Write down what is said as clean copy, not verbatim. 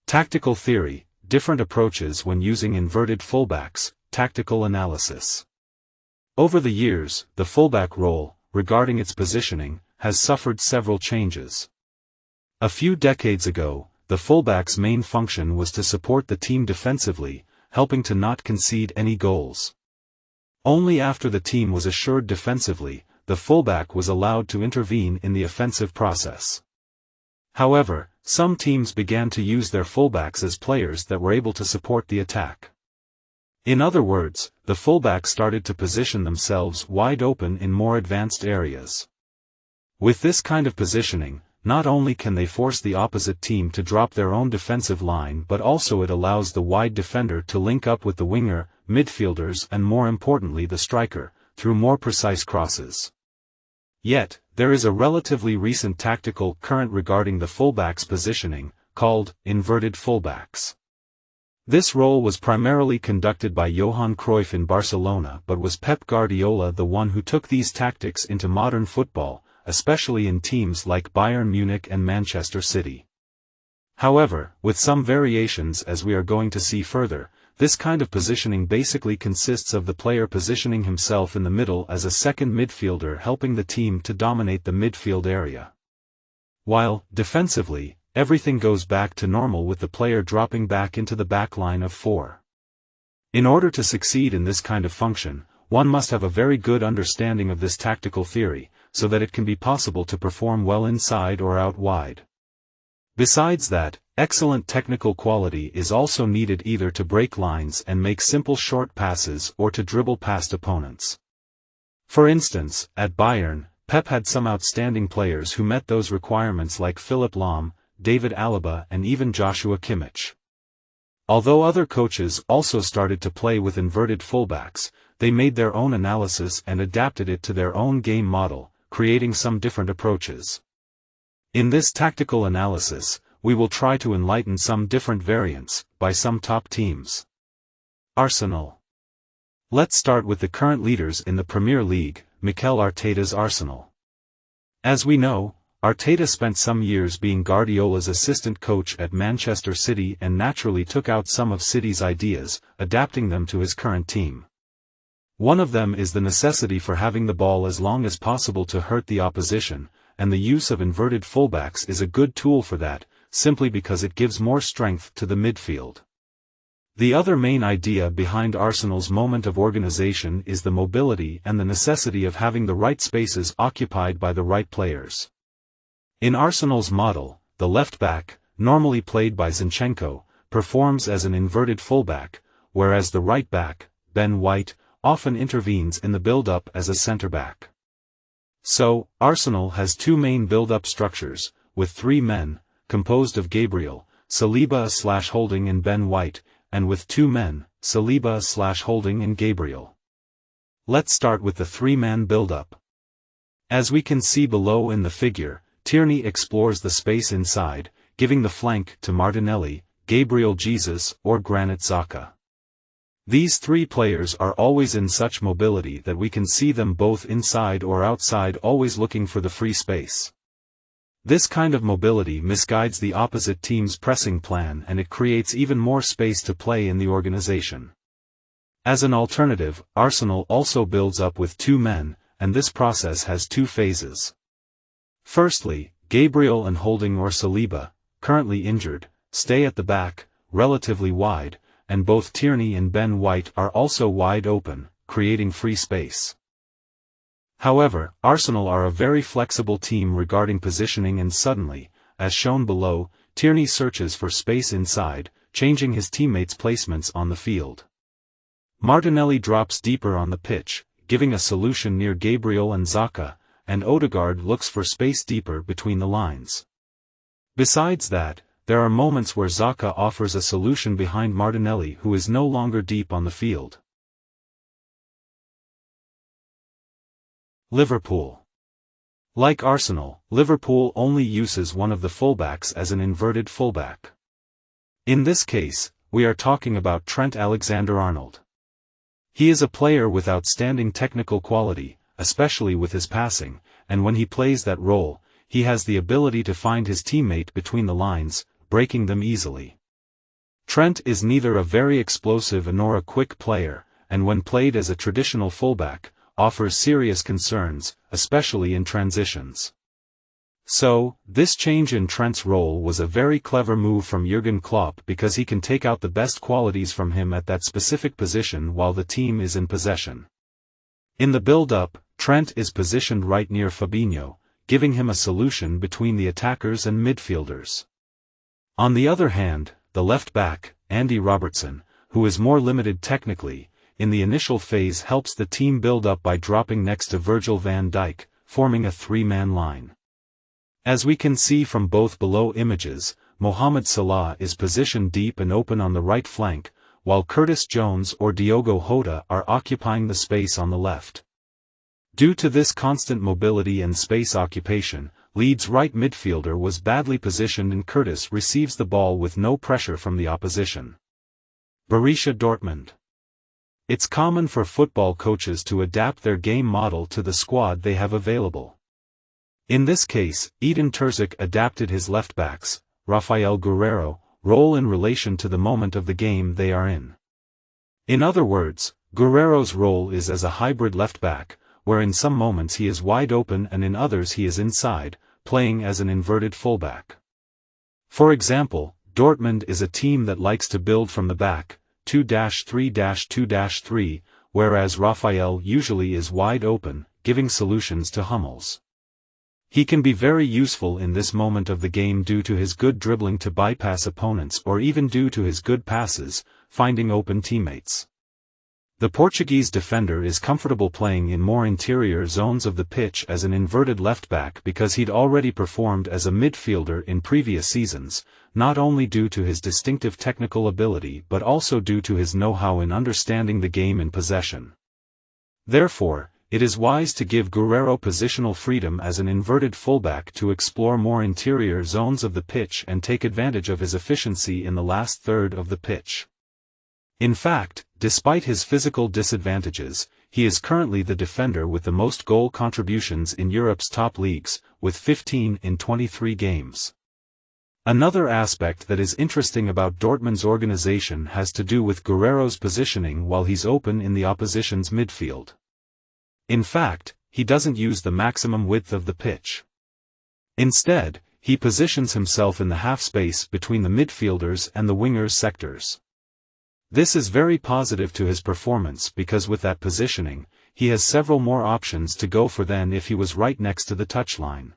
Tactical theory, different approaches when using inverted fullbacks, tactical analysis. Over the years, the fullback role, regarding its positioning, has suffered several changes. A few decades ago, the fullback's main function was to support the team defensively, helping to not concede any goals. Only after the team was assured defensively, the fullback was allowed to intervene in the offensive process. However, some teams began to use their fullbacks as players that were able to support the attack. In other words, the fullbacks started to position themselves wide open in more advanced areas. With this kind of positioning, not only can they force the opposite team to drop their own defensive line, but also it allows the wide defender to link up with the winger, midfielders, and more importantly the striker, through more precise crosses. Yet, there is a relatively recent tactical current regarding the fullback's positioning, called inverted fullbacks. This role was primarily conducted by Johan Cruyff in Barcelona, but was Pep Guardiola the one who took these tactics into modern football, especially in teams like Bayern Munich and Manchester City. However, with some variations as we are going to see further, this kind of positioning basically consists of the player positioning himself in the middle as a second midfielder, helping the team to dominate the midfield area. While, defensively, everything goes back to normal with the player dropping back into the back line of four. In order to succeed in this kind of function, one must have a very good understanding of this tactical theory, so that it can be possible to perform well inside or out wide. Besides that, excellent technical quality is also needed either to break lines and make simple short passes or to dribble past opponents. For instance, at Bayern, Pep had some outstanding players who met those requirements like Philipp Lahm, David Alaba, and even Joshua Kimmich. Although other coaches also started to play with inverted fullbacks, they made their own analysis and adapted it to their own game model, creating some different approaches. In this tactical analysis, we will try to enlighten some different variants, by some top teams. Arsenal. Let's start with the current leaders in the Premier League, Mikel Arteta's Arsenal. As we know, Arteta spent some years being Guardiola's assistant coach at Manchester City and naturally took out some of City's ideas, adapting them to his current team. One of them is the necessity for having the ball as long as possible to hurt the opposition, and the use of inverted fullbacks is a good tool for that, simply because it gives more strength to the midfield. The other main idea behind Arsenal's moment of organization is the mobility and the necessity of having the right spaces occupied by the right players. In Arsenal's model, the left back, normally played by Zinchenko, performs as an inverted fullback, whereas the right back, Ben White, often intervenes in the build-up as a centre-back. So, Arsenal has two main build-up structures, with three men, composed of Gabriel, Saliba/Holding and Ben White, and with two men, Saliba/Holding and Gabriel. Let's start with the three-man build-up. As we can see below in the figure, Tierney explores the space inside, giving the flank to Martinelli, Gabriel Jesus, or Granit Xhaka. These three players are always in such mobility that we can see them both inside or outside, always looking for the free space. This kind of mobility misguides the opposite team's pressing plan and it creates even more space to play in the organization. As an alternative, Arsenal also builds up with two men, and this process has two phases. Firstly, Gabriel and Holding or Saliba, currently injured, stay at the back, relatively wide, and both Tierney and Ben White are also wide open, creating free space. However, Arsenal are a very flexible team regarding positioning, and suddenly, as shown below, Tierney searches for space inside, changing his teammates' placements on the field. Martinelli drops deeper on the pitch, giving a solution near Gabriel and Xhaka, and Odegaard looks for space deeper between the lines. Besides that, there are moments where Xhaka offers a solution behind Martinelli, who is no longer deep on the field. Liverpool. Like Arsenal, Liverpool only uses one of the fullbacks as an inverted fullback. In this case, we are talking about Trent Alexander-Arnold. He is a player with outstanding technical quality, especially with his passing, and when he plays that role, he has the ability to find his teammate between the lines, breaking them easily. Trent is neither a very explosive nor a quick player, and when played as a traditional fullback, offers serious concerns, especially in transitions. So, this change in Trent's role was a very clever move from Jurgen Klopp because he can take out the best qualities from him at that specific position while the team is in possession. In the build-up, Trent is positioned right near Fabinho, giving him a solution between the attackers and midfielders. On the other hand, the left back, Andy Robertson, who is more limited technically, in the initial phase helps the team build up by dropping next to Virgil van Dijk, forming a three-man line. As we can see from both below images, Mohamed Salah is positioned deep and open on the right flank, while Curtis Jones or Diogo Jota are occupying the space on the left. Due to this constant mobility and space occupation, Leeds' right midfielder was badly positioned and Curtis receives the ball with no pressure from the opposition. Borussia Dortmund. It's common for football coaches to adapt their game model to the squad they have available. In this case, Edin Terzic adapted his left-backs, Rafael Guerreiro, role in relation to the moment of the game they are in. In other words, Guerreiro's role is as a hybrid left-back, where in some moments he is wide open and in others he is inside, playing as an inverted fullback. For example, Dortmund is a team that likes to build from the back, 2-3-2-3, whereas Rafael usually is wide open, giving solutions to Hummels. He can be very useful in this moment of the game due to his good dribbling to bypass opponents or even due to his good passes, finding open teammates. The Portuguese defender is comfortable playing in more interior zones of the pitch as an inverted left-back because he'd already performed as a midfielder in previous seasons, not only due to his distinctive technical ability but also due to his know-how in understanding the game in possession. Therefore, it is wise to give Guerreiro positional freedom as an inverted fullback to explore more interior zones of the pitch and take advantage of his efficiency in the last third of the pitch. In fact, despite his physical disadvantages, he is currently the defender with the most goal contributions in Europe's top leagues, with 15 in 23 games. Another aspect that is interesting about Dortmund's organization has to do with Guerreiro's positioning while he's open in the opposition's midfield. In fact, he doesn't use the maximum width of the pitch. Instead, he positions himself in the half space between the midfielders and the wingers' sectors. This is very positive to his performance because with that positioning, he has several more options to go for than if he was right next to the touchline.